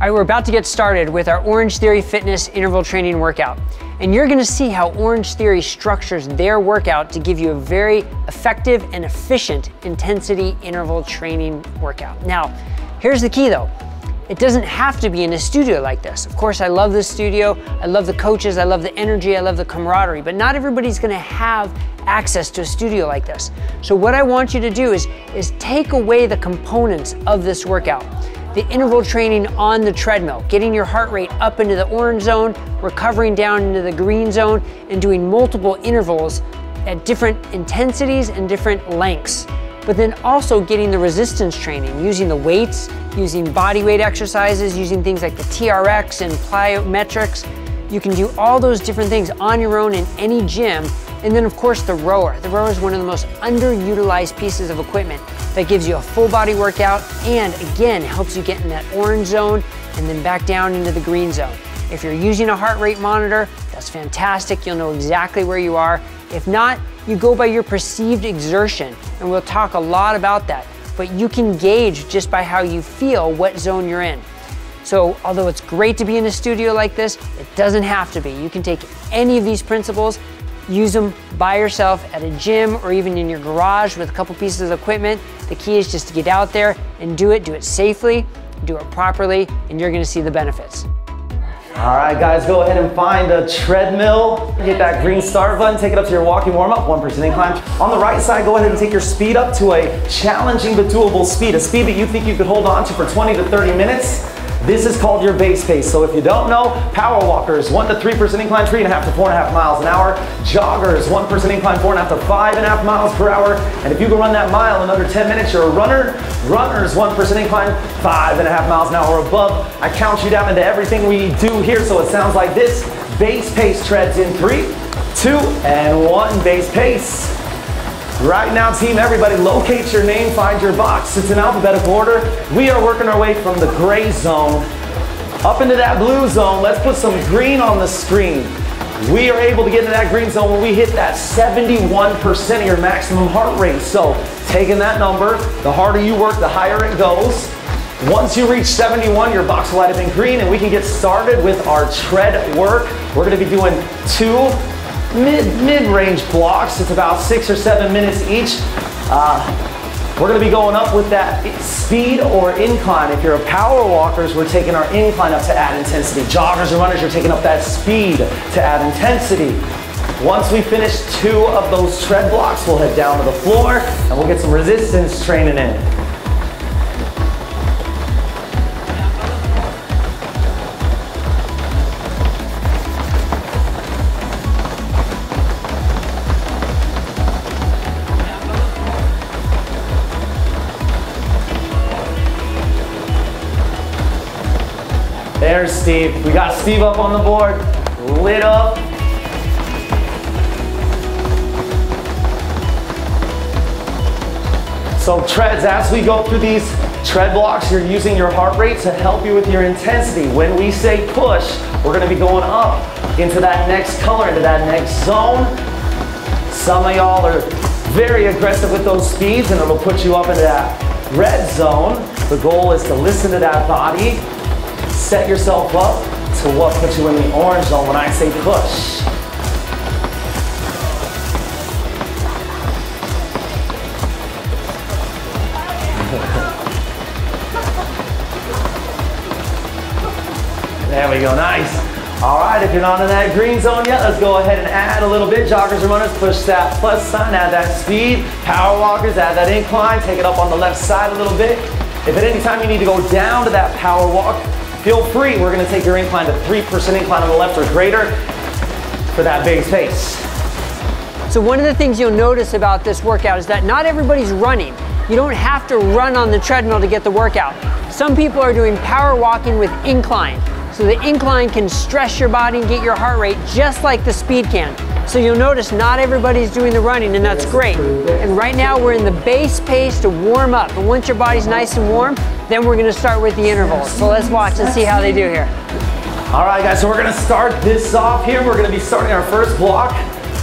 All right, we're about to get started with our Orange Theory Fitness interval training workout. And you're gonna see how Orange Theory structures their workout to give you a very effective and efficient intensity interval training workout. Now, here's the key though. It doesn't have to be in a studio like this. Of course, I love this studio, I love the coaches, I love the energy, I love the camaraderie, but not everybody's gonna have access to a studio like this. So what I want you to do is take away the components of this workout. The interval training on the treadmill, getting your heart rate up into the orange zone, recovering down into the green zone, and doing multiple intervals at different intensities and different lengths. But then also getting the resistance training, using the weights, using body weight exercises, using things like the TRX and plyometrics. You can do all those different things on your own in any gym. And then of course the rower. The rower is one of the most underutilized pieces of equipment that gives you a full body workout and again helps you get in that orange zone and then back down into the green zone. If you're using a heart rate monitor, that's fantastic. You'll know exactly where you are. If not, you go by your perceived exertion, and we'll talk a lot about that. But you can gauge just by how you feel what zone you're in. So although it's great to be in a studio like this, it doesn't have to be. You can take any of these principles, use them by yourself at a gym or even in your garage with a couple pieces of equipment. The key is just to get out there and do it safely, do it properly, and you're gonna see the benefits. All right, guys, go ahead and find a treadmill. Hit that green start button, take it up to your walking warm-up, 1% incline. On the right side, go ahead and take your speed up to a challenging but doable speed, a speed that you think you could hold on to for 20 to 30 minutes. This is called your base pace. So if you don't know, power walkers, 1 to 3% incline, 3.5 to 4.5 miles an hour. Joggers, 1% incline, 4.5 to 5.5 miles per hour. And if you can run that mile in under 10 minutes, you're a runner. Runners, 1% incline, 5.5 miles an hour or above. I count you down into everything we do here, so it sounds like this. Base pace treads in 3, 2, and 1. Base pace. Right now, team, everybody locate your name, find your box. It's in alphabetical order. We are working our way from the gray zone up into that blue zone. Let's put some green on the screen. We are able to get into that green zone when we hit that 71% of your maximum heart rate. So taking that number, the harder you work, the higher it goes. Once you reach 71, your box will light up in green and we can get started with our tread work. We're gonna be doing 2 mid-range blocks. It's about 6 or 7 minutes each. We're gonna be going up with that speed or incline. If you're a power walkers, we're taking our incline up to add intensity. Joggers and runners, you're taking up that speed to add intensity. Once we finish 2 of those tread blocks, we'll head down to the floor and we'll get some resistance training in. There's Steve. We got Steve up on the board, lit up. So treads, as we go through these tread blocks, you're using your heart rate to help you with your intensity. When we say push, we're gonna be going up into that next color, into that next zone. Some of y'all are very aggressive with those speeds and it'll put you up into that red zone. The goal is to listen to that body. Set yourself up to what puts you in the orange zone when I say push. There we go, nice. All right, if you're not in that green zone yet, let's go ahead and add a little bit. Joggers and runners, push that plus sign, add that speed. Power walkers, add that incline, take it up on the left side a little bit. If at any time you need to go down to that power walk, feel free. We're gonna take your incline to 3% incline on the left or greater for that base pace. So one of the things you'll notice about this workout is that not everybody's running. You don't have to run on the treadmill to get the workout. Some people are doing power walking with incline. So the incline can stress your body and get your heart rate just like the speed can. So you'll notice not everybody's doing the running, and that's great. And right now we're in the base pace to warm up. And once your body's nice and warm, then we're gonna start with the intervals. So let's watch and see how they do here. All right, guys, so we're gonna start this off here. We're gonna be starting our first block,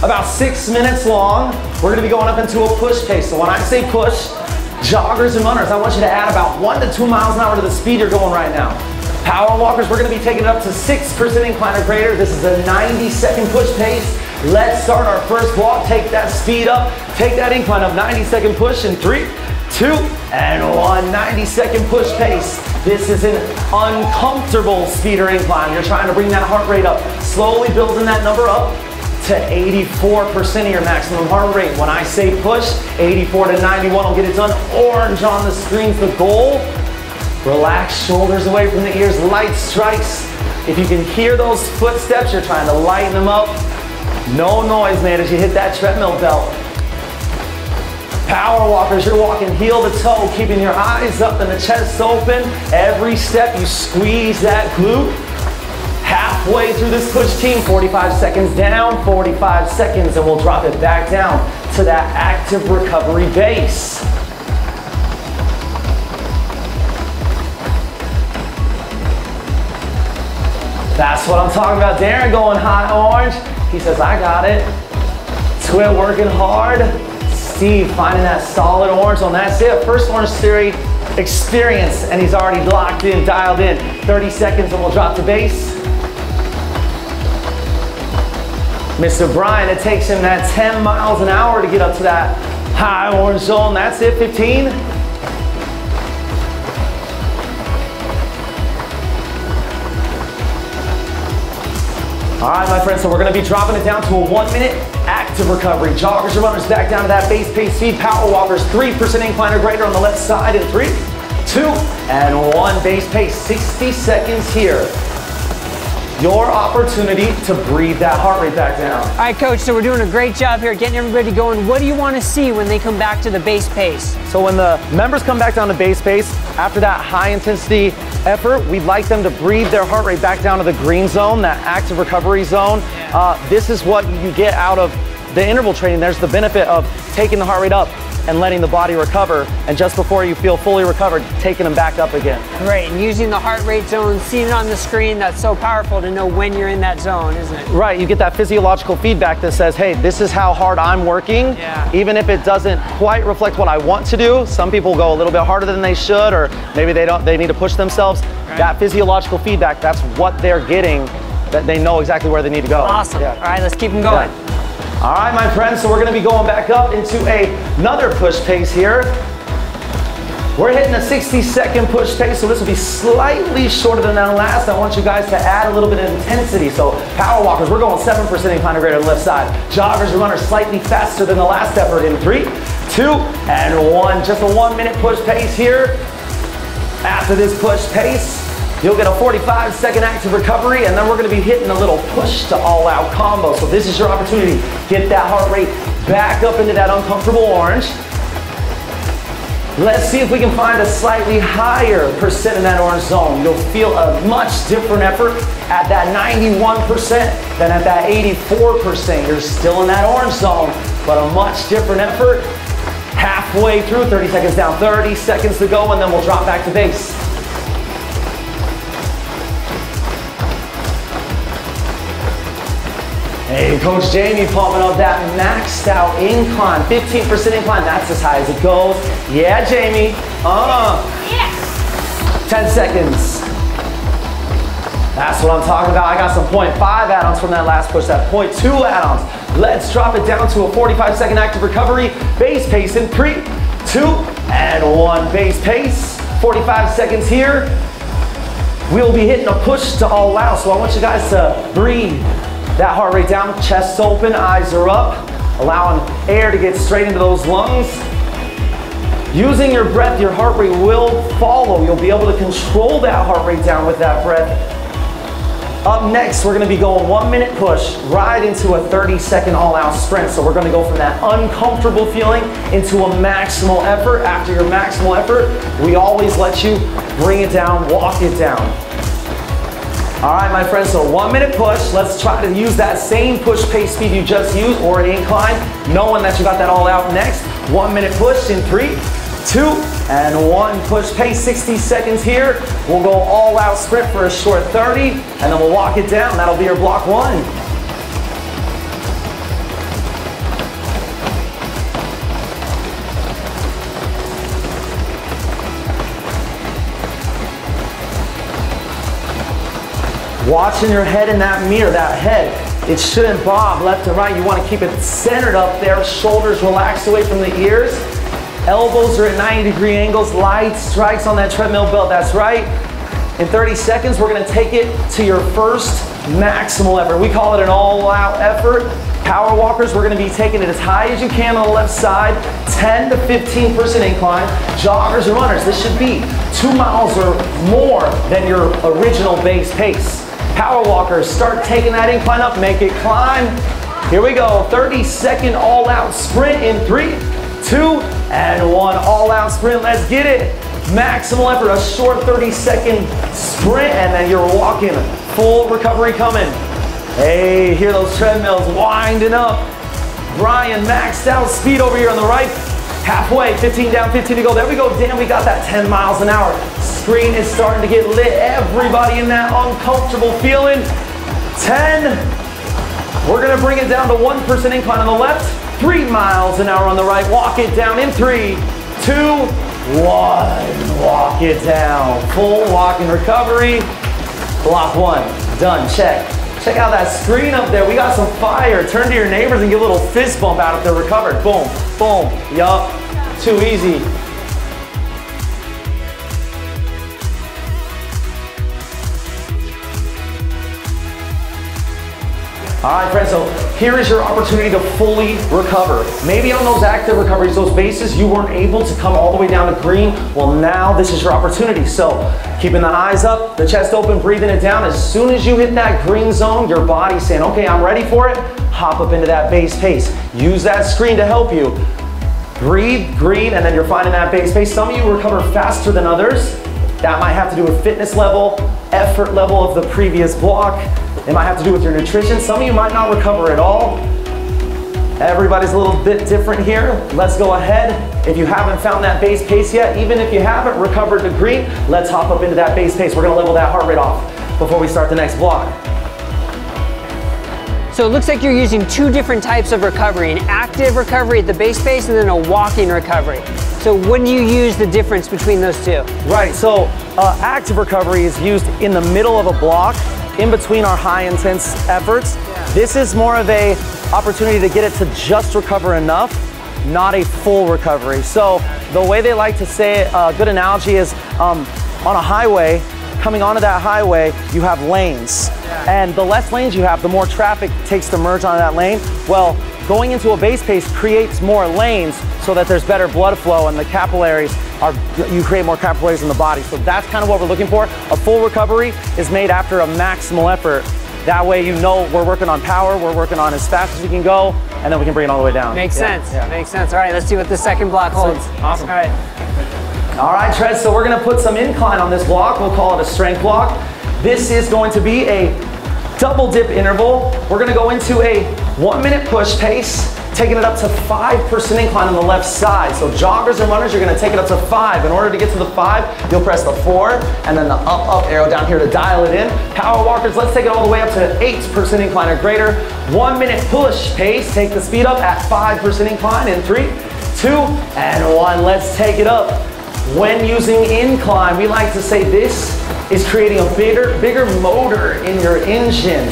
about 6 minutes long. We're gonna be going up into a push pace. So when I say push, joggers and runners, I want you to add about 1 to 2 miles an hour to the speed you're going right now. Power walkers, we're gonna be taking it up to 6% incline or greater. This is a 90-second push pace. Let's start our first walk. Take that speed up, take that incline up. 90-second push in 3, 2, and 1. 90-second push pace. This is an uncomfortable speed or incline. You're trying to bring that heart rate up. Slowly building that number up to 84% of your maximum heart rate. When I say push, 84 to 91 will get it done. Orange on the screen's the goal. Relax, shoulders away from the ears, light strikes. If you can hear those footsteps, you're trying to lighten them up. No noise, man, as you hit that treadmill belt. Power walkers, you're walking heel to toe, keeping your eyes up and the chest open. Every step you squeeze that glute. Halfway through this push, team, 45 seconds down, 45 seconds, and we'll drop it back down to that active recovery base. That's what I'm talking about. Darren going hot orange. He says, I got it. Twit working hard. Steve finding that solid orange zone. That's it. First Orange Theory experience, and he's already locked in, dialed in. 30 seconds, and we'll drop to base. Mr. Brian, it takes him that 10 miles an hour to get up to that high orange zone. That's it. 15. All right, my friends, so we're gonna be dropping it down to a 1-minute active recovery. Joggers or runners back down to that base pace speed. Power walkers, 3% incline or greater on the left side in 3, 2, and 1. Base pace, 60 seconds here. Your opportunity to breathe that heart rate back down. All right, Coach, so we're doing a great job here getting everybody going. What do you want to see when they come back to the base pace? So when the members come back down to base pace, after that high intensity effort, we'd like them to breathe their heart rate back down to the green zone, that active recovery zone. Yeah. This is what you get out of the interval training. There's the benefit of taking the heart rate up and letting the body recover, and just before you feel fully recovered, taking them back up again. Great, and using the heart rate zone, seeing it on the screen, that's so powerful to know when you're in that zone, isn't it? Right, you get that physiological feedback that says, hey, this is how hard I'm working. Yeah. Even if it doesn't quite reflect what I want to do. Some people go a little bit harder than they should, or maybe they need to push themselves. Right. That physiological feedback, that's what they're getting, that they know exactly where they need to go. Awesome. Yeah. All right, let's keep them going. Yeah. All right, my friends, so we're gonna be going back up into another push pace here. We're hitting a 60-second push pace, so this will be slightly shorter than that last. I want you guys to add a little bit of intensity. So power walkers, we're going 7% incline or greater on the left side. Joggers and runners slightly faster than the last effort in 3, 2, and 1. Just a 1-minute push pace here. After this push pace, you'll get a 45-second active recovery, and then we're gonna be hitting a little push to all-out combo. So this is your opportunity. Get that heart rate back up into that uncomfortable orange. Let's see if we can find a slightly higher percent in that orange zone. You'll feel a much different effort at that 91% than at that 84%. You're still in that orange zone, but a much different effort. Halfway through, 30 seconds down, 30 seconds to go, and then we'll drop back to base. Hey, Coach Jamie pumping up that maxed out incline, 15% incline, that's as high as it goes. Yeah, Jamie, Yes. 10 seconds. That's what I'm talking about. I got some 0.5 add-ons from that last push, that 0.2 add-ons. Let's drop it down to a 45-second active recovery. Base pace in 3, 2, and 1. Base pace, 45 seconds here. We'll be hitting a push to all out, so I want you guys to breathe that heart rate down, chest open, eyes are up, allowing air to get straight into those lungs. Using your breath, your heart rate will follow. You'll be able to control that heart rate down with that breath. Up next, we're gonna be going 1-minute push right into a 30-second all-out sprint. So we're gonna go from that uncomfortable feeling into a maximal effort. After your maximal effort, we always let you bring it down, walk it down. All right, my friends, so 1-minute push. Let's try to use that same push pace speed you just used, or incline, knowing that you got that all out next. 1-minute push in 3, 2, and 1. Push pace, 60 seconds here. We'll go all out sprint for a short 30, and then we'll walk it down. That'll be your block 1. Watching your head in that mirror, that head. It shouldn't bob left and right. You want to keep it centered up there. Shoulders relaxed away from the ears. Elbows are at 90-degree angles. Light strikes on that treadmill belt. That's right. In 30 seconds, we're going to take it to your first maximal effort. We call it an all-out effort. Power walkers, we're going to be taking it as high as you can on the left side, 10 to 15% incline. Joggers and runners, this should be 2 miles or more than your original base pace. Power walkers, start taking that incline up, make it climb. Here we go, 30-second all-out sprint in 3, 2, and 1. All-out sprint, let's get it. Maximal effort, a short 30-second sprint, and then you're walking. Full recovery coming. Hey, hear those treadmills winding up. Brian, maxed out speed over here on the right. Halfway, 15 down, 15 to go. There we go, damn, we got that 10 miles an hour. Screen is starting to get lit. Everybody in that uncomfortable feeling. 10. We're gonna bring it down to 1% incline on the left. 3 miles an hour on the right. Walk it down in 3, 2, 1. Walk it down. Full walking recovery. Block 1, done, check. Check out that screen up there. We got some fire. Turn to your neighbors and give a little fist bump out if they're recovered. Boom, boom, yup, too easy. All right, friends, so here is your opportunity to fully recover. Maybe on those active recoveries, those bases, you weren't able to come all the way down to green. Well, now this is your opportunity. So keeping the eyes up, the chest open, breathing it down. As soon as you hit that green zone, your body's saying, okay, I'm ready for it. Hop up into that base pace. Use that screen to help you. Breathe, green, and then you're finding that base pace. Some of you recover faster than others. That might have to do with fitness level, effort level of the previous block. It might have to do with your nutrition. Some of you might not recover at all. Everybody's a little bit different here. Let's go ahead. If you haven't found that base pace yet, even if you haven't recovered to green, let's hop up into that base pace. We're gonna level that heart rate off before we start the next block. So it looks like you're using 2 different types of recovery, an active recovery at the base pace and then a walking recovery. So when do you use the difference between those 2? Right, so active recovery is used in the middle of a block, in between our high intense efforts. This is more of a opportunity to get it to just recover enough, not a full recovery. So the way they like to say it, a good analogy is on a highway, coming onto that highway, you have lanes. And the less lanes you have, the more traffic takes to merge onto that lane. Well, going into a base pace creates more lanes so that there's better blood flow and the capillaries you create more capillaries in the body. So that's kind of what we're looking for. A full recovery is made after a maximal effort. That way you know we're working on power, we're working on as fast as we can go, and then we can bring it all the way down. Makes sense, makes sense. All right, let's see what the second block holds. Awesome. All right. All right, Tread, so we're gonna put some incline on this block. We'll call it a strength block. This is going to be a double dip interval. We're gonna go into a 1-minute push pace, taking it up to 5% incline on the left side. So joggers and runners, you're gonna take it up to 5. In order to get to the 5, you'll press the 4 and then the up arrow down here to dial it in. Power walkers, let's take it all the way up to 8% incline or greater. 1-minute push pace, take the speed up at 5% incline in 3, 2, and 1. Let's take it up. When using incline, we like to say this is creating a bigger motor in your engine.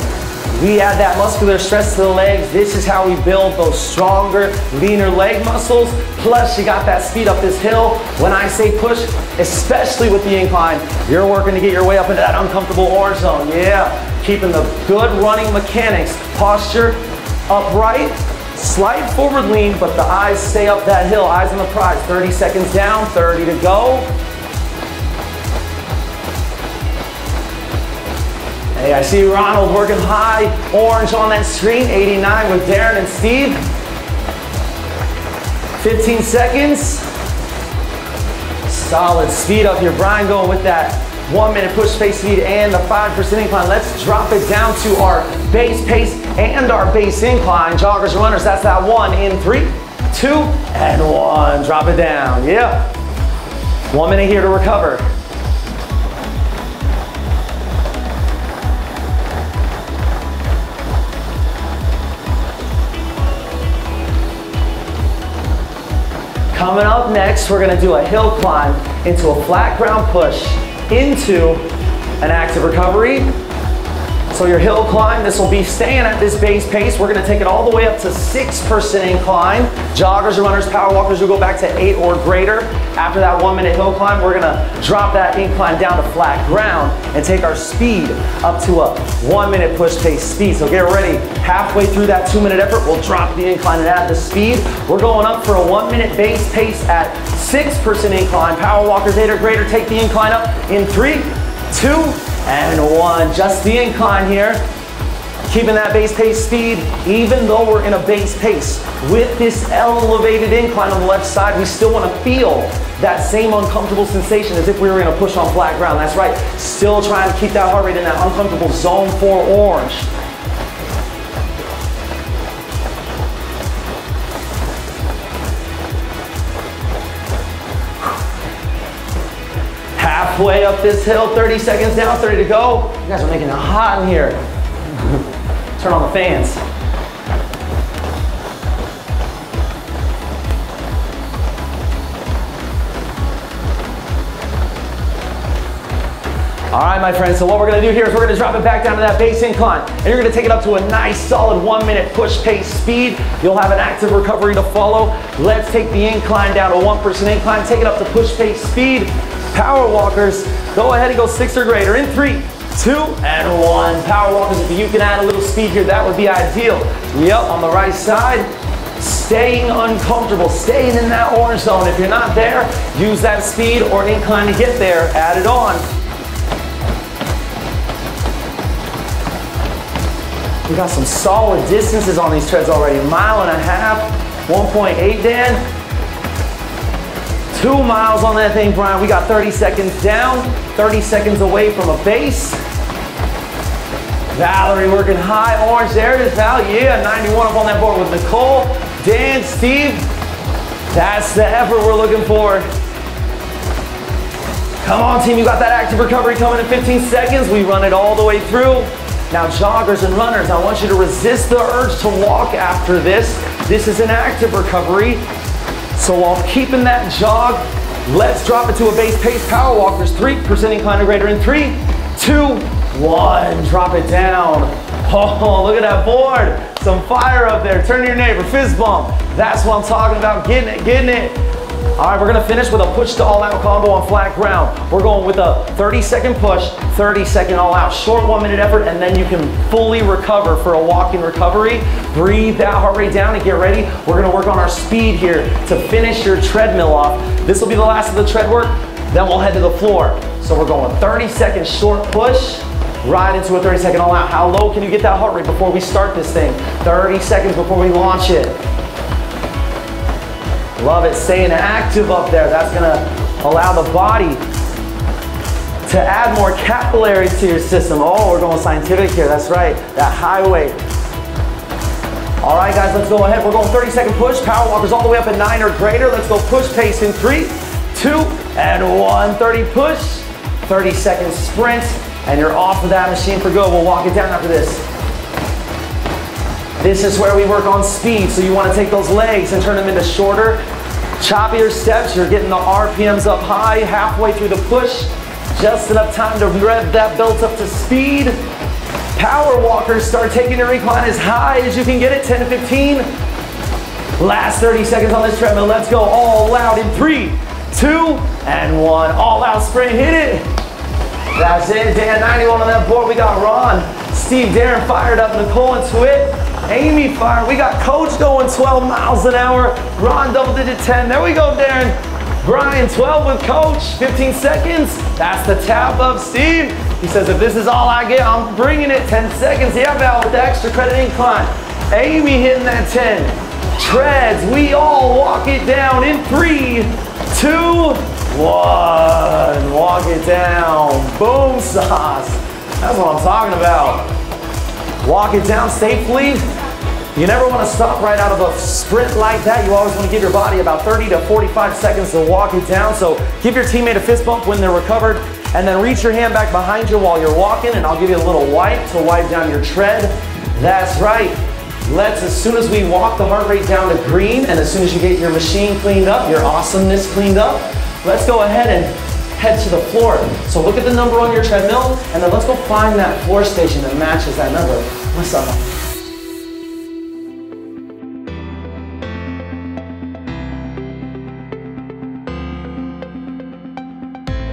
We add that muscular stress to the legs. This is how we build those stronger, leaner leg muscles. Plus, you got that speed up this hill. When I say push, especially with the incline, you're working to get your way up into that uncomfortable orange zone. Yeah, keeping the good running mechanics. Posture upright, slight forward lean, but the eyes stay up that hill. Eyes on the prize. 30 seconds down, 30 to go. Hey, I see Ronald working high, orange on that screen, 89 with Darren and Steve. 15 seconds. Solid speed up here. Brian going with that 1-minute push pace speed and the 5% incline. Let's drop it down to our base pace and our base incline. Joggers and runners, that's that 1 in 3, 2, and 1. Drop it down, yeah. 1 minute here to recover. Coming up next, we're gonna do a hill climb into a flat ground push into an active recovery. So your hill climb, this will be staying at this base pace. We're gonna take it all the way up to 6% incline. Joggers or runners, power walkers will go back to 8 or greater. After that 1-minute hill climb, we're gonna drop that incline down to flat ground and take our speed up to a 1-minute push pace speed. So get ready. Halfway through that 2-minute effort, we'll drop the incline and add the speed. We're going up for a 1-minute base pace at 6% incline. Power walkers 8 or greater, take the incline up in 3, 2, and 1. Just the incline here. Keeping that base pace speed, even though we're in a base pace. With this elevated incline on the left side, we still want to feel that same uncomfortable sensation as if we were going to push on flat ground. That's right. Still trying to keep that heart rate in that uncomfortable zone 4 orange. Halfway up this hill, 30 seconds down, 30 to go. You guys are making it hot in here. Turn on the fans. All right, my friends, so what we're gonna do here is we're gonna drop it back down to that base incline, and you're gonna take it up to a nice solid 1-minute push pace speed. You'll have an active recovery to follow. Let's take the incline down to 1% incline, take it up to push pace speed. Power walkers, go ahead and go 6 or greater in 3, 2, and 1. Power walkers, if you can add a little speed here, that would be ideal. Yep, on the right side, staying uncomfortable, staying in that orange zone. If you're not there, use that speed or incline to get there, add it on. We got some solid distances on these treads already. 1.5 miles, 1.8, Dan. 2 miles on that thing, Brian. We got 30 seconds down, 30 seconds away from a base. Valerie working high orange. There it is, Val. Yeah, 91 up on that board with Nicole, Dan, Steve. That's the effort we're looking for. Come on, team. You got that active recovery coming in 15 seconds. We run it all the way through. Now, joggers and runners, I want you to resist the urge to walk after this. This is an active recovery. So while keeping that jog, let's drop it to a base pace. Power walkers, 3% incline or greater in 3, 2, 1. Drop it down. Oh, look at that board. Some fire up there. Turn to your neighbor, fist bump. That's what I'm talking about, getting it, getting it. All right, we're gonna finish with a push to all out combo on flat ground. We're going with a 30-second push, 30-second all out, short 1-minute effort, and then you can fully recover for a walking recovery. Breathe that heart rate down and get ready. We're gonna work on our speed here to finish your treadmill off. This will be the last of the tread work, then we'll head to the floor. So we're going 30-second short push, right into a 30-second all out. How low can you get that heart rate before we start this thing? 30 seconds before we launch it. Love it, staying active up there. That's gonna allow the body to add more capillaries to your system. Oh, we're going scientific here, that's right, that high weight. All right, guys, let's go ahead. We're going 30-second push. Power walkers all the way up at 9 or greater. Let's go push pace in 3, 2, and 1. 30 push, 30-second sprint, and you're off of that machine for good. We'll walk it down after this. This is where we work on speed, so you want to take those legs and turn them into shorter, choppier steps. You're getting the RPMs up high, halfway through the push, just enough time to rev that belt up to speed. Power walkers, start taking your incline as high as you can get it, 10 to 15. Last 30 seconds on this treadmill. Let's go all out in 3, 2, and 1. All out sprint, hit it. That's it, Dan, 91 on that board. We got Ron, Steve, Darren fired up, Nicole and Twit. Amy fired. We got Coach going 12 miles an hour. Ron double digit 10. There we go, Darren. Brian 12 with Coach. 15 seconds. That's the tap up, Steve. He says, if this is all I get, I'm bringing it. 10 seconds. Yeah, Val, with the extra credit incline. Amy hitting that 10. Treads. We all walk it down in 3, 2, 1. Walk it down. Boom sauce. That's what I'm talking about. Walk it down safely. You never want to stop right out of a sprint like that. You always want to give your body about 30 to 45 seconds to walk it down. So give your teammate a fist bump when they're recovered, and then reach your hand back behind you while you're walking, and I'll give you a little wipe to wipe down your tread. That's right. Let's, as soon as we walk the heart rate down to green, and as soon as you get your machine cleaned up, your awesomeness cleaned up, let's go ahead and head to the floor. So look at the number on your treadmill, and then let's go find that floor station that matches that number. What's up?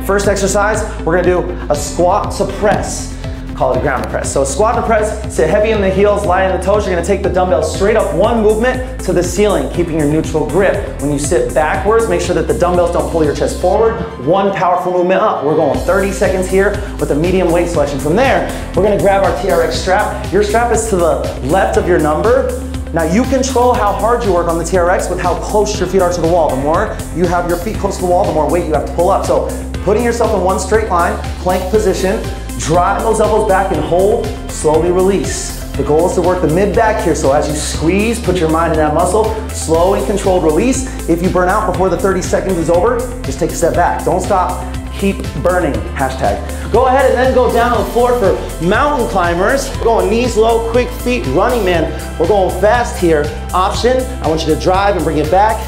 First exercise, we're gonna do a squat to press. Call it a ground press. So squat to press, sit heavy in the heels, light in the toes. You're gonna take the dumbbells straight up, one movement to the ceiling, keeping your neutral grip. When you sit backwards, make sure that the dumbbells don't pull your chest forward. One powerful movement up. We're going 30 seconds here with a medium weight selection. From there, we're gonna grab our TRX strap. Your strap is to the left of your number. Now you control how hard you work on the TRX with how close your feet are to the wall. The more you have your feet close to the wall, the more weight you have to pull up. So putting yourself in one straight line, plank position, drive those elbows back and hold, slowly release. The goal is to work the mid back here, so as you squeeze, put your mind in that muscle, slow and controlled release. If you burn out before the 30 seconds is over, just take a step back. Don't stop, keep burning, hashtag. Go ahead and then go down on the floor for mountain climbers. We're going knees low, quick feet, running man. We're going fast here. Option, I want you to drive and bring it back,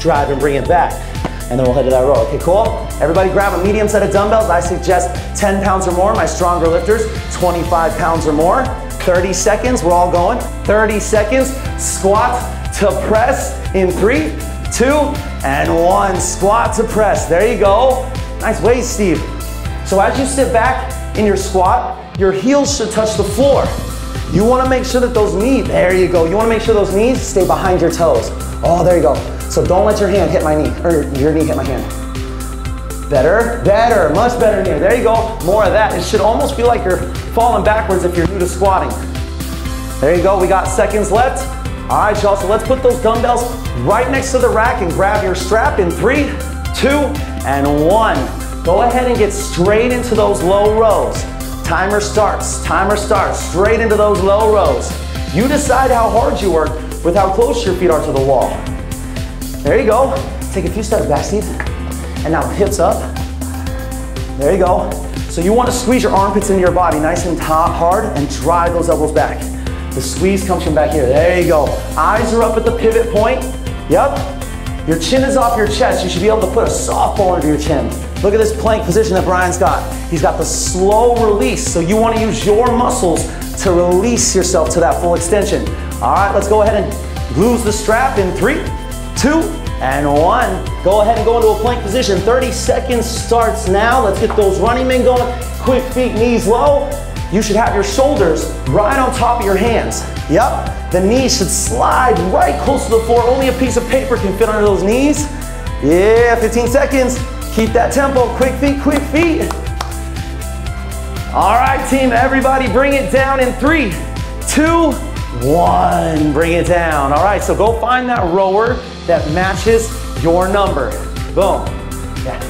drive and bring it back. And then we'll head to that row. Okay, cool? Everybody grab a medium set of dumbbells. I suggest 10 pounds or more. My stronger lifters, 25 pounds or more. 30 seconds, we're all going. 30 seconds, squat to press in 3, 2, and 1. Squat to press, there you go. Nice waist, Steve. So as you sit back in your squat, your heels should touch the floor. You wanna make sure that those knees, there you go. You wanna make sure those knees stay behind your toes. Oh, there you go. So don't let your hand hit my knee, or your knee hit my hand. Better, better, much better here. There you go, more of that. It should almost feel like you're falling backwards if you're new to squatting. There you go, we got seconds left. All right, y'all, so let's put those dumbbells right next to the rack and grab your strap in 3, 2, and 1. Go ahead and get straight into those low rows. Timer starts, straight into those low rows. You decide how hard you work with how close your feet are to the wall. There you go. Take a few steps back, Steve. And now hips up. There you go. So you want to squeeze your armpits into your body nice and hard and drive those elbows back. The squeeze comes from back here. There you go. Eyes are up at the pivot point. Yep. Your chin is off your chest. You should be able to put a softball under your chin. Look at this plank position that Brian's got. He's got the slow release. So you want to use your muscles to release yourself to that full extension. All right, let's go ahead and lose the strap in 3, 2, and 1. Go ahead and go into a plank position. 30 seconds starts now. Let's get those running men going. Quick feet, knees low. You should have your shoulders right on top of your hands. Yep, the knees should slide right close to the floor. Only a piece of paper can fit under those knees. Yeah, 15 seconds. Keep that tempo. Quick feet, quick feet. All right, team, everybody bring it down in 3, 2, 1. Bring it down. All right, so go find that rower that matches your number. Boom. Yeah.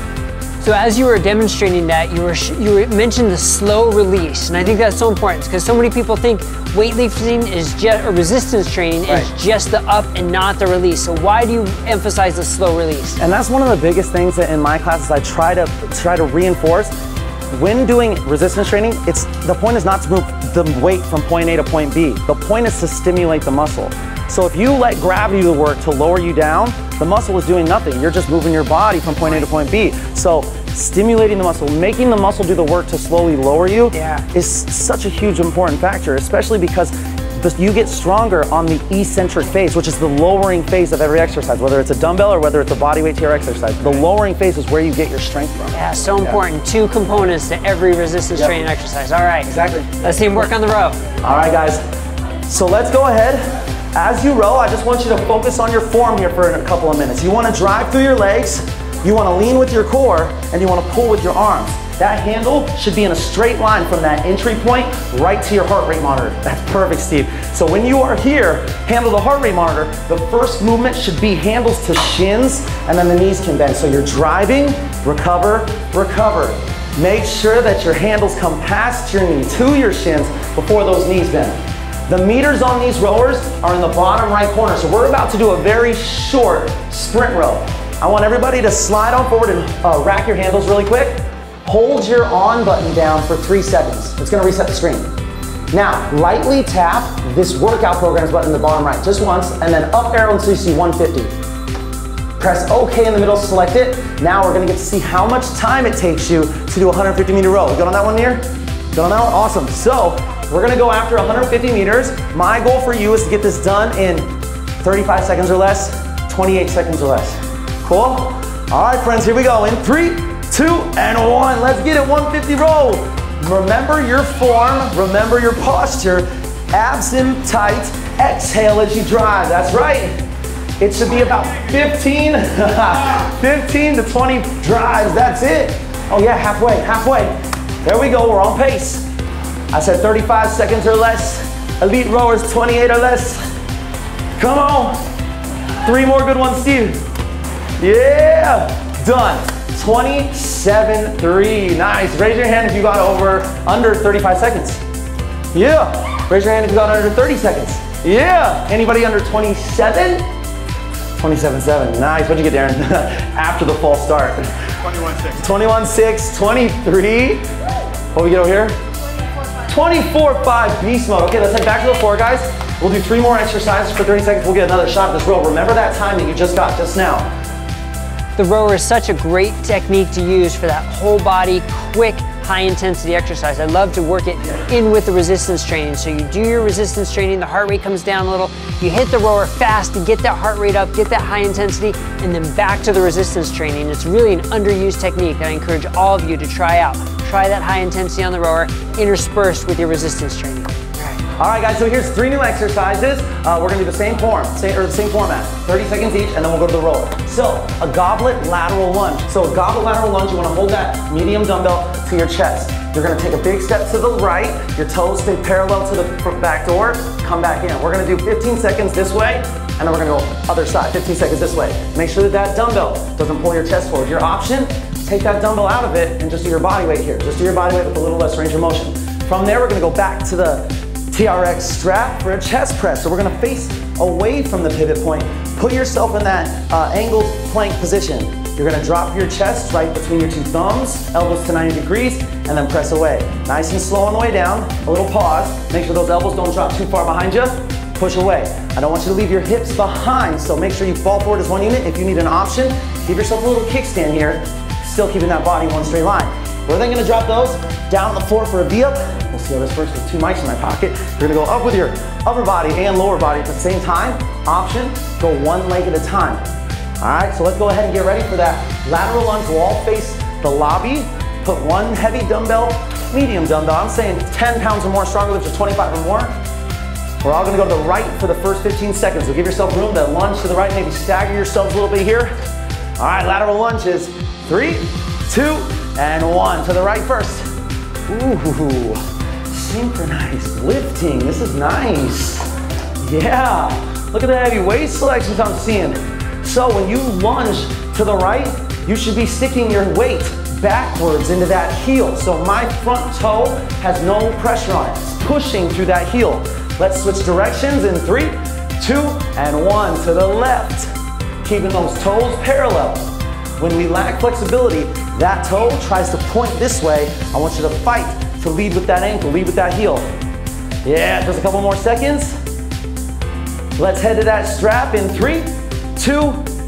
So as you were demonstrating that, you mentioned the slow release, and I think that's so important because so many people think weightlifting is just, or resistance training is just the up and not the release. So why do you emphasize the slow release? And that's one of the biggest things that in my classes I try to reinforce. When doing resistance training, the point is not to move the weight from point A to point B. The point is to stimulate the muscle. So if you let gravity do the work to lower you down, the muscle is doing nothing. You're just moving your body from point A to point B. So stimulating the muscle, making the muscle do the work to slowly lower you is such a huge important factor, especially because you get stronger on the eccentric phase, which is the lowering phase of every exercise, whether it's a dumbbell or whether it's a bodyweight TRX exercise. The lowering phase is where you get your strength from. Yeah, so important. 2 components to every resistance training exercise. All right. Exactly. Let's see him work on the row. All right, guys. So let's go ahead. As you row, I just want you to focus on your form here for a couple of minutes. You want to drive through your legs, you want to lean with your core, and you want to pull with your arms. That handle should be in a straight line from that entry point right to your heart rate monitor. That's perfect, Steve. So when you are here, handle the heart rate monitor, the first movement should be handles to shins, and then the knees can bend. So you're driving, recover, recover. Make sure that your handles come past your knee to your shins before those knees bend. The meters on these rowers are in the bottom right corner. So we're about to do a very short sprint row. I want everybody to slide on forward and rack your handles really quick. Hold your on button down for 3 seconds. It's gonna reset the screen. Now, lightly tap this workout programs button in the bottom right, just once, and then up arrow until you see 150. Press OK in the middle, select it. Now we're gonna get to see how much time it takes you to do a 150-meter row. You good on that one, Nir? Good on that one? Awesome. So we're gonna go after 150 meters. My goal for you is to get this done in 35 seconds or less, 28 seconds or less. Cool? All right, friends, here we go. In 3, 2, and 1. Let's get it, 150 row. Remember your form, remember your posture. Abs in tight, exhale as you drive. That's right. It should be about 15 to 20 drives, that's it. Oh yeah, halfway. There we go, we're on pace. I said 35 seconds or less. Elite rowers, 28 or less. Come on. 3 more good ones, Steve. Yeah, done. 27-3, nice. Raise your hand if you got under 35 seconds. Yeah, raise your hand if you got under 30 seconds. Yeah, anybody under 27? 27.7, nice. What'd you get, Darren? After the false start. 21.6. 21.6, 23. What we get over here? 24.5, beast mode. Okay, let's head back to the floor, guys. We'll do 3 more exercises for 30 seconds. We'll get another shot at this row. Remember that time that you just got just now. The rower is such a great technique to use for that whole body, quick, high intensity exercise. I love to work it in with the resistance training. So you do your resistance training, the heart rate comes down a little, you hit the rower fast to get that heart rate up, get that high intensity, and then back to the resistance training. It's really an underused technique that I encourage all of you to try out. Try that high intensity on the rower, interspersed with your resistance training. All right, guys, so here's 3 new exercises. We're gonna do the same format, 30 seconds each, and then we'll go to the rower. So, a goblet lateral lunge. So a goblet lateral lunge, you wanna hold that medium dumbbell to your chest. You're gonna take a big step to the right, your toes stay parallel to the back door, come back in. We're gonna do 15 seconds this way, and then we're gonna go other side, 15 seconds this way. Make sure that that dumbbell doesn't pull your chest forward. Your option, take that dumbbell out of it and just do your body weight here. Just do your body weight with a little less range of motion. From there, we're gonna go back to the TRX strap for a chest press. So we're gonna face away from the pivot point. Put yourself in that angled plank position. You're gonna drop your chest right between your 2 thumbs, elbows to 90 degrees, and then press away. Nice and slow on the way down, a little pause. Make sure those elbows don't drop too far behind you. Push away. I don't want you to leave your hips behind, so make sure you fall forward as one unit. If you need an option, give yourself a little kickstand here, still keeping that body in one straight line. We're then gonna drop those down on the floor for a V-up. We'll see how this works with 2 mics in my pocket. You're gonna go up with your upper body and lower body at the same time. Option, go 1 leg at a time. All right, so let's go ahead and get ready for that lateral lunge. We'll all face the lobby. Put 1 heavy dumbbell, medium dumbbell. I'm saying 10 pounds or more, stronger lifts are 25 or more. We're all gonna go to the right for the first 15 seconds. So give yourself room to lunge to the right, maybe stagger yourselves a little bit here. All right, lateral lunges. 3, 2, and 1. To the right first. Ooh, synchronized lifting. This is nice. Yeah, look at the heavy weight selections I'm seeing. So when you lunge to the right, you should be sticking your weight backwards into that heel. So my front toe has no pressure on it. It's pushing through that heel. Let's switch directions in 3, 2, and 1. To the left. Keeping those toes parallel. When we lack flexibility, that toe tries to point this way. I want you to fight to lead with that ankle, lead with that heel. Yeah, just a couple more seconds. Let's head to that strap in 3, 2,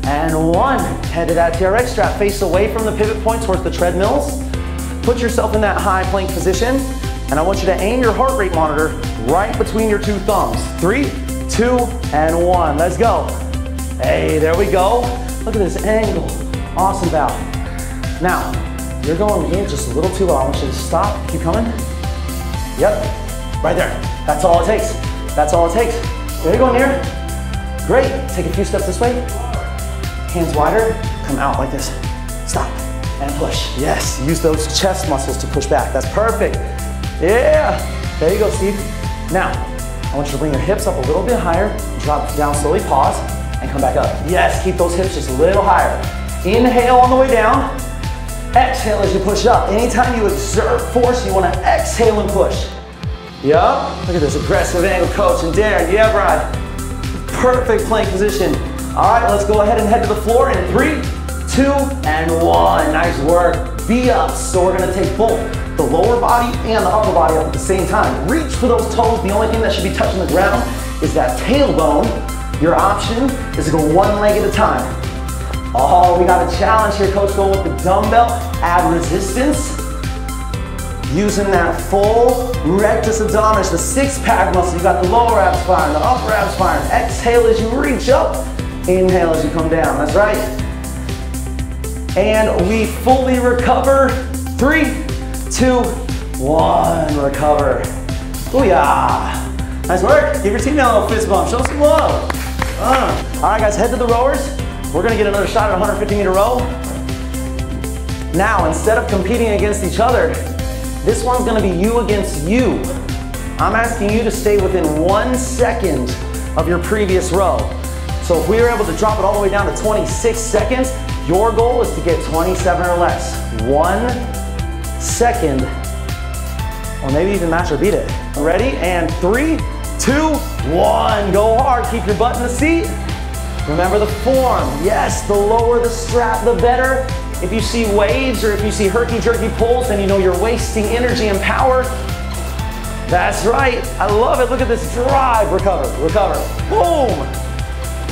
and 1. Head to that TRX strap, face away from the pivot point towards the treadmills. Put yourself in that high plank position, and I want you to aim your heart rate monitor right between your 2 thumbs. 3, 2, and 1. Let's go. Hey, there we go. Look at this angle. Awesome, Val. Now, you're going in just a little too low. I want you to stop. Keep coming. Yep, right there. That's all it takes. That's all it takes. There you go, Nir. Great. Take a few steps this way. Hands wider. Come out like this. Stop and push. Yes, use those chest muscles to push back. That's perfect. Yeah. There you go, Steve. Now, I want you to bring your hips up a little bit higher. Drop down slowly. Pause and come back up. Yes, keep those hips just a little higher. Inhale on the way down. Exhale as you push up. Anytime you exert force, you want to exhale and push. Yup. Look at this aggressive angle, coach. And Darren, yeah, Brad. Perfect plank position. All right, let's go ahead and head to the floor in 3, 2, and 1. Nice work. V-ups. So we're going to take both the lower body and the upper body up at the same time. Reach for those toes. The only thing that should be touching the ground is that tailbone. Your option is to go 1 leg at a time. Oh, we got a challenge here, coach, going with the dumbbell. Add resistance. Using that full rectus abdominis, the six-pack muscle. You got the lower abs firing, the upper abs firing. Exhale as you reach up. Inhale as you come down. That's right. And we fully recover. 3, 2, 1. Recover. Booyah. Nice work. Give your team a little fist bump. Show some love. All right, guys, head to the rowers. We're gonna get another shot at a 150-meter row. Now, instead of competing against each other, this one's gonna be you against you. I'm asking you to stay within 1 second of your previous row. So if we were able to drop it all the way down to 26 seconds, your goal is to get 27 or less. 1 second, or maybe even match or beat it. Ready? And 3, 2, 1. Go hard, keep your butt in the seat. Remember the form. Yes, the lower the strap, the better. If you see waves or if you see herky-jerky pulls, then you know you're wasting energy and power. That's right. I love it. Look at this drive. Recover, recover. Boom.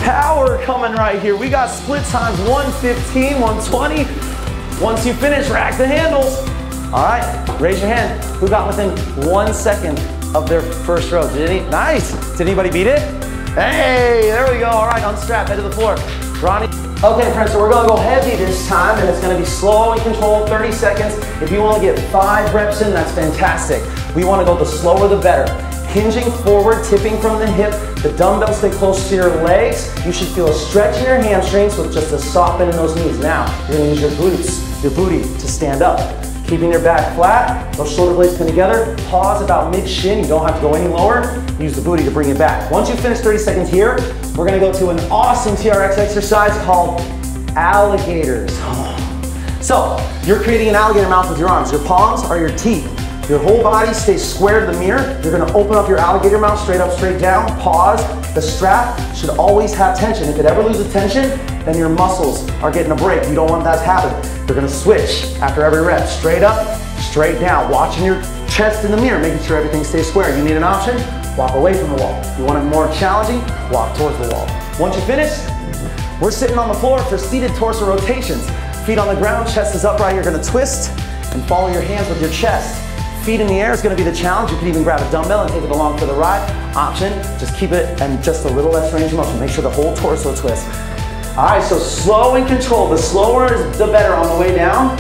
Power coming right here. We got split times 115, 120. Once you finish, rack the handles. All right, raise your hand. Who got within 1 second of their first row? Did any? Nice. Did anybody beat it? Hey, there we go. All right, unstrap, head to the floor. Ronnie. Okay, friends, so we're gonna go heavy this time, and it's gonna be slow and controlled, 30 seconds. If you wanna get 5 reps in, that's fantastic. We wanna go the slower the better. Hinging forward, tipping from the hip, the dumbbells stay close to your legs. You should feel a stretch in your hamstrings with just a soft bend in those knees. Now, you're gonna use your glutes, your booty to stand up. Keeping your back flat, those shoulder blades pin together. Pause about mid-shin, you don't have to go any lower. Use the booty to bring it back. Once you finish 30 seconds here, we're gonna go to an awesome TRX exercise called alligators. So, you're creating an alligator mouth with your arms. Your palms are your teeth. Your whole body stays square to the mirror. You're gonna open up your alligator mouth, straight up, straight down, pause. The strap should always have tension. If it ever loses tension, then your muscles are getting a break. You don't want that to happen. You're gonna switch after every rep. Straight up, straight down. Watching your chest in the mirror, making sure everything stays square. You need an option? Walk away from the wall. You want it more challenging? Walk towards the wall. Once you finish, we're sitting on the floor for seated torso rotations. Feet on the ground, chest is upright. You're gonna twist and follow your hands with your chest. Feet in the air is gonna be the challenge. You can even grab a dumbbell and take it along for the ride. Option, just keep it and just a little less range of motion. Make sure the whole torso twists. All right, so slow and controlled. The slower is the better on the way down.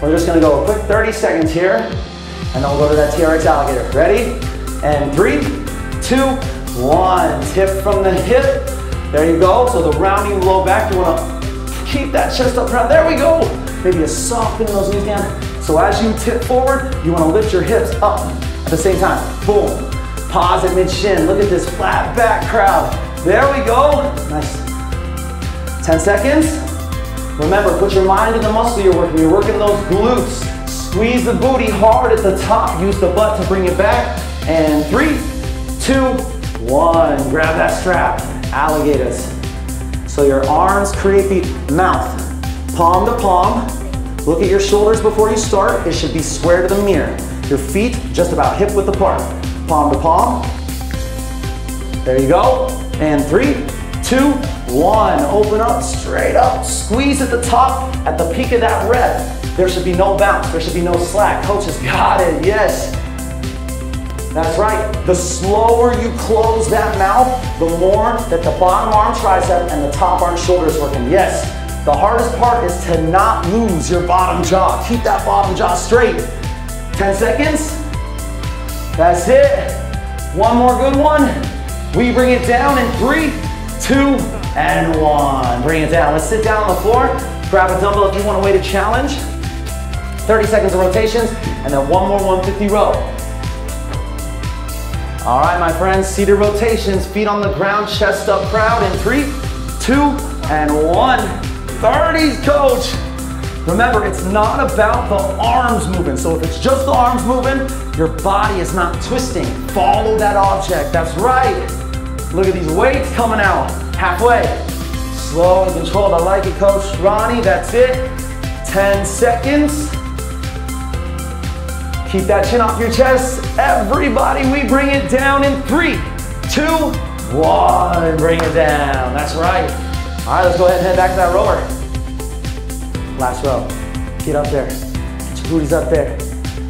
We're just gonna go a quick 30 seconds here, and then we'll go to that TRX alligator. Ready? And 3, 2, 1. Tip from the hip. There you go. So the rounding low back, you wanna keep that chest up proud. There we go. Maybe a soft bend in those knees down. So as you tip forward, you wanna lift your hips up at the same time. Boom. Pause at mid-shin. Look at this flat back crowd. There we go. Nice. 10 seconds. Remember, put your mind in the muscle you're working. You're working those glutes. Squeeze the booty hard at the top. Use the butt to bring it back. And 3, 2, 1. Grab that strap. Alligators. So your arms create the mouth. Palm to palm. Look at your shoulders before you start. It should be square to the mirror. Your feet just about hip width apart. Palm to palm. There you go. And 3, 2, 1. Open up, straight up. Squeeze at the top, at the peak of that rep. There should be no bounce. There should be no slack. Coach has got it. Yes. That's right. The slower you close that mouth, the more that the bottom arm tricep and the top arm shoulder is working. Yes. The hardest part is to not lose your bottom jaw. Keep that bottom jaw straight. 10 seconds. That's it. One more good one. We bring it down in 3, 2, and 1. Bring it down. Let's sit down on the floor. Grab a dumbbell if you want a weighted challenge. 30 seconds of rotations, and then one more 150 row. All right, my friends, seated rotations. Feet on the ground, chest up proud in 3, 2, and 1. 30s, coach. Remember, it's not about the arms moving. So if it's just the arms moving, your body is not twisting. Follow that object. That's right. Look at these weights coming out. Halfway. Slow and controlled. I like it, Coach Ronnie. That's it. 10 seconds. Keep that chin off your chest. Everybody, we bring it down in 3, 2, 1. Bring it down. That's right. All right, let's go ahead and head back to that rower. Last row. Get up there. Get your booties up there.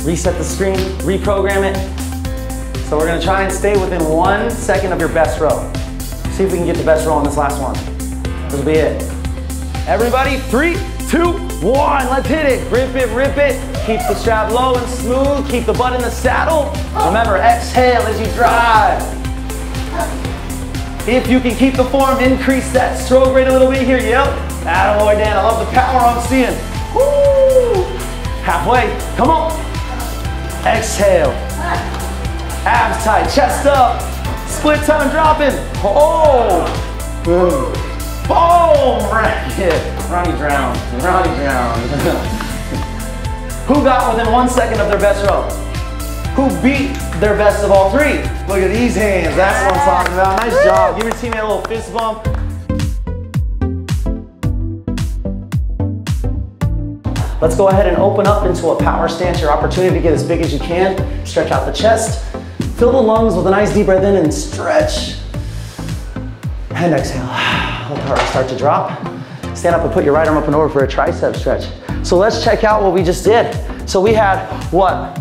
Reset the screen, reprogram it. So we're gonna try and stay within 1 second of your best row. See if we can get the best row on this last one. This will be it. Everybody, 3, 2, 1, let's hit it. Rip it, rip it. Keep the strap low and smooth. Keep the butt in the saddle. Remember, exhale as you drive. If you can keep the form, increase that stroke rate a little bit here. Yep. Attaboy, Dan. I love the power I'm seeing. Woo! Halfway. Come on. Exhale. Abs tight. Chest up. Split tongue dropping. Oh. Boom. Boom. Racket. Ronnie drowned. Ronnie drowned. Who got within 1 second of their best row? Who beat their best of all 3? Look at these hands. That's what I'm talking about. Nice job. Give your teammate a little fist bump. Let's go ahead and open up into a power stance. Your opportunity to get as big as you can. Stretch out the chest. Fill the lungs with a nice deep breath in and stretch. And exhale. Let the heart start to drop. Stand up and put your right arm up and over for a tricep stretch. So let's check out what we just did. So we had, what?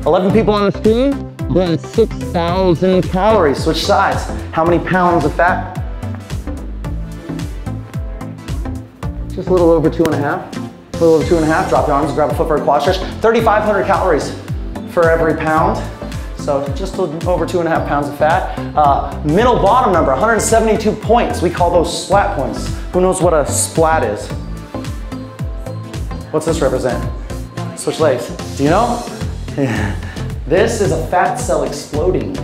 11 people on the screen? Then 6,000 calories. Switch sides. How many pounds of fat? Just a little over 2.5. A little over 2.5. Drop your arms, grab a foot for a quad stretch. 3,500 calories for every pound. So just over 2.5 pounds of fat. Middle bottom number, 172 points. We call those splat points. Who knows what a splat is? What's this represent? Switch legs. Do you know? This is a fat cell exploding.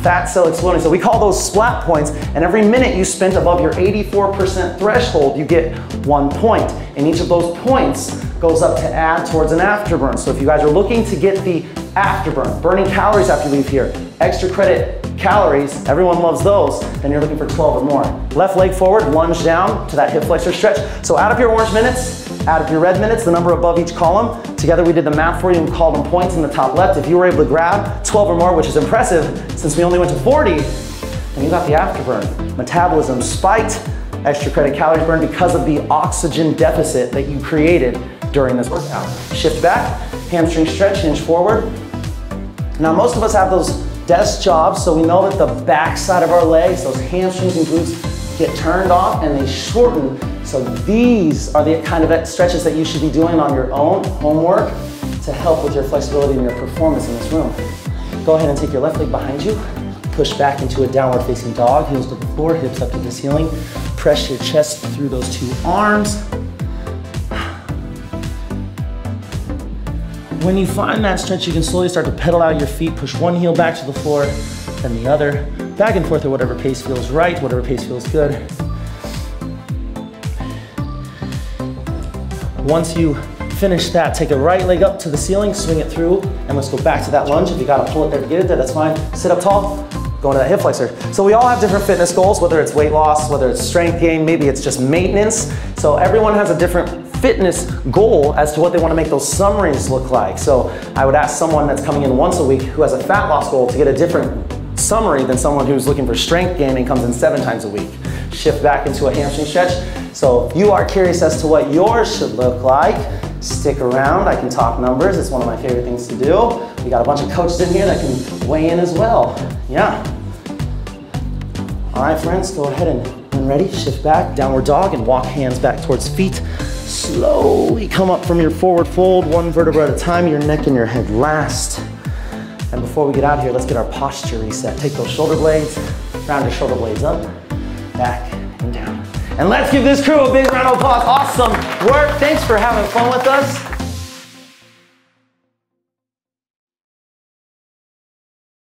Fat cell exploding. So we call those splat points, and every minute you spent above your 84% threshold, you get 1 point. And each of those points goes up to add towards an afterburn. So if you guys are looking to get the afterburn, burning calories after you leave here, extra credit calories, everyone loves those, then you're looking for 12 or more. Left leg forward, lunge down to that hip flexor stretch. So add up your orange minutes, add up your red minutes, the number above each column. Together we did the math for you and called them points in the top left. If you were able to grab 12 or more, which is impressive, since we only went to 40, then you got the afterburn. Metabolism spiked, extra credit calories burned because of the oxygen deficit that you created during this workout. Shift back, hamstring stretch, hinge forward. Now most of us have those desk jobs, so we know that the back side of our legs, those hamstrings and glutes, get turned off and they shorten. So these are the kind of stretches that you should be doing on your own homework to help with your flexibility and your performance in this room. Go ahead and take your left leg behind you, push back into a downward facing dog, heels to the floor, hips up to the ceiling. Press your chest through those 2 arms. When you find that stretch, you can slowly start to pedal out your feet, push one heel back to the floor, then the other, back and forth at whatever pace feels right, whatever pace feels good. Once you finish that, take a right leg up to the ceiling, swing it through, and let's go back to that lunge. If you gotta pull it there to get it there, that's fine. Sit up tall, go into that hip flexor. So we all have different fitness goals, whether it's weight loss, whether it's strength gain, maybe it's just maintenance. So everyone has a different fitness goal as to what they want to make those summaries look like. So I would ask someone that's coming in once a week who has a fat loss goal to get a different summary than someone who's looking for strength gain and comes in 7 times a week. Shift back into a hamstring stretch. So if you are curious as to what yours should look like, stick around. I can talk numbers. It's one of my favorite things to do. We got a bunch of coaches in here that can weigh in as well. Yeah. All right, friends, go ahead and when ready, shift back, downward dog, and walk hands back towards feet. Slowly come up from your forward fold, 1 vertebra at a time, your neck and your head last. And before we get out of here, let's get our posture reset. Take those shoulder blades, round your shoulder blades up, back and down. And let's give this crew a big round of applause. Awesome work. Thanks for having fun with us.